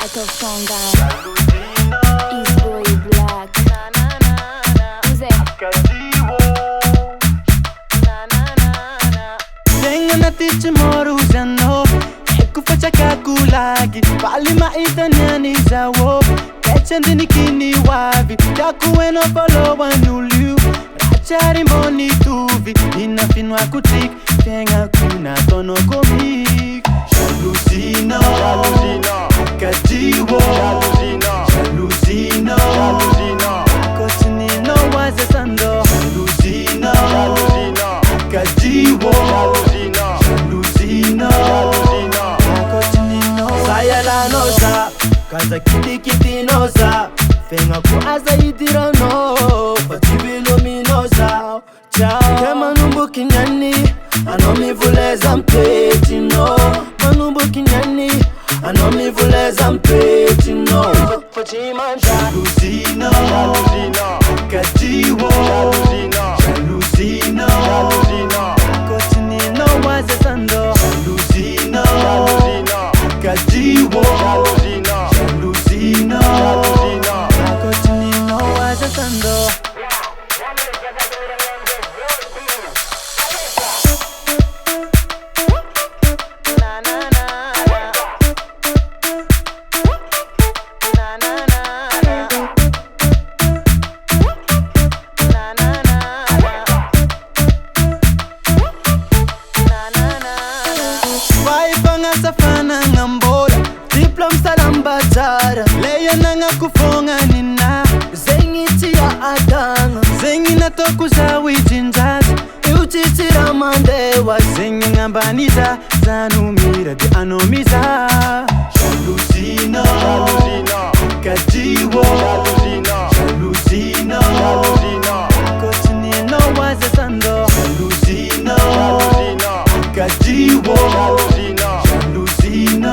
Out of Tonga, East Boy Black. Who's it? Tenga na tiche moru jano Heku facha kakulagi Pali maita nyani zawo Kechandi nikini wavi Daku eno polo wanulu Rachari mboni tuvi Ina finwa kutik Tenga kuna tono komik Jalusino Katiwo Jalusino Kotinino waze sando Jalusino Katiwo Jalusino Sayala noza Kaza kiti kiti noza Fenga ku aza idira no Fatibilo minoza Ciao Kema numbu kinyani Anomi vuleza mpeti no Manumbu kinyani Anomi vuleza mpeti no Fatima Jalusino Katiwo Jalusino Kotinino waze sando Jalusino Katiwo Jalusino Kotinino waze sando Safana ngambora diplom salambazara leya nanga kufonga nina zengi tia adanga zengi natokuza wijinjazi iutitira mandewa zengi ngambaniza zanumira di anomiza Jalusino Katiwo Jalusino Kotinino waze sando Jalusino Katiwo Jalusino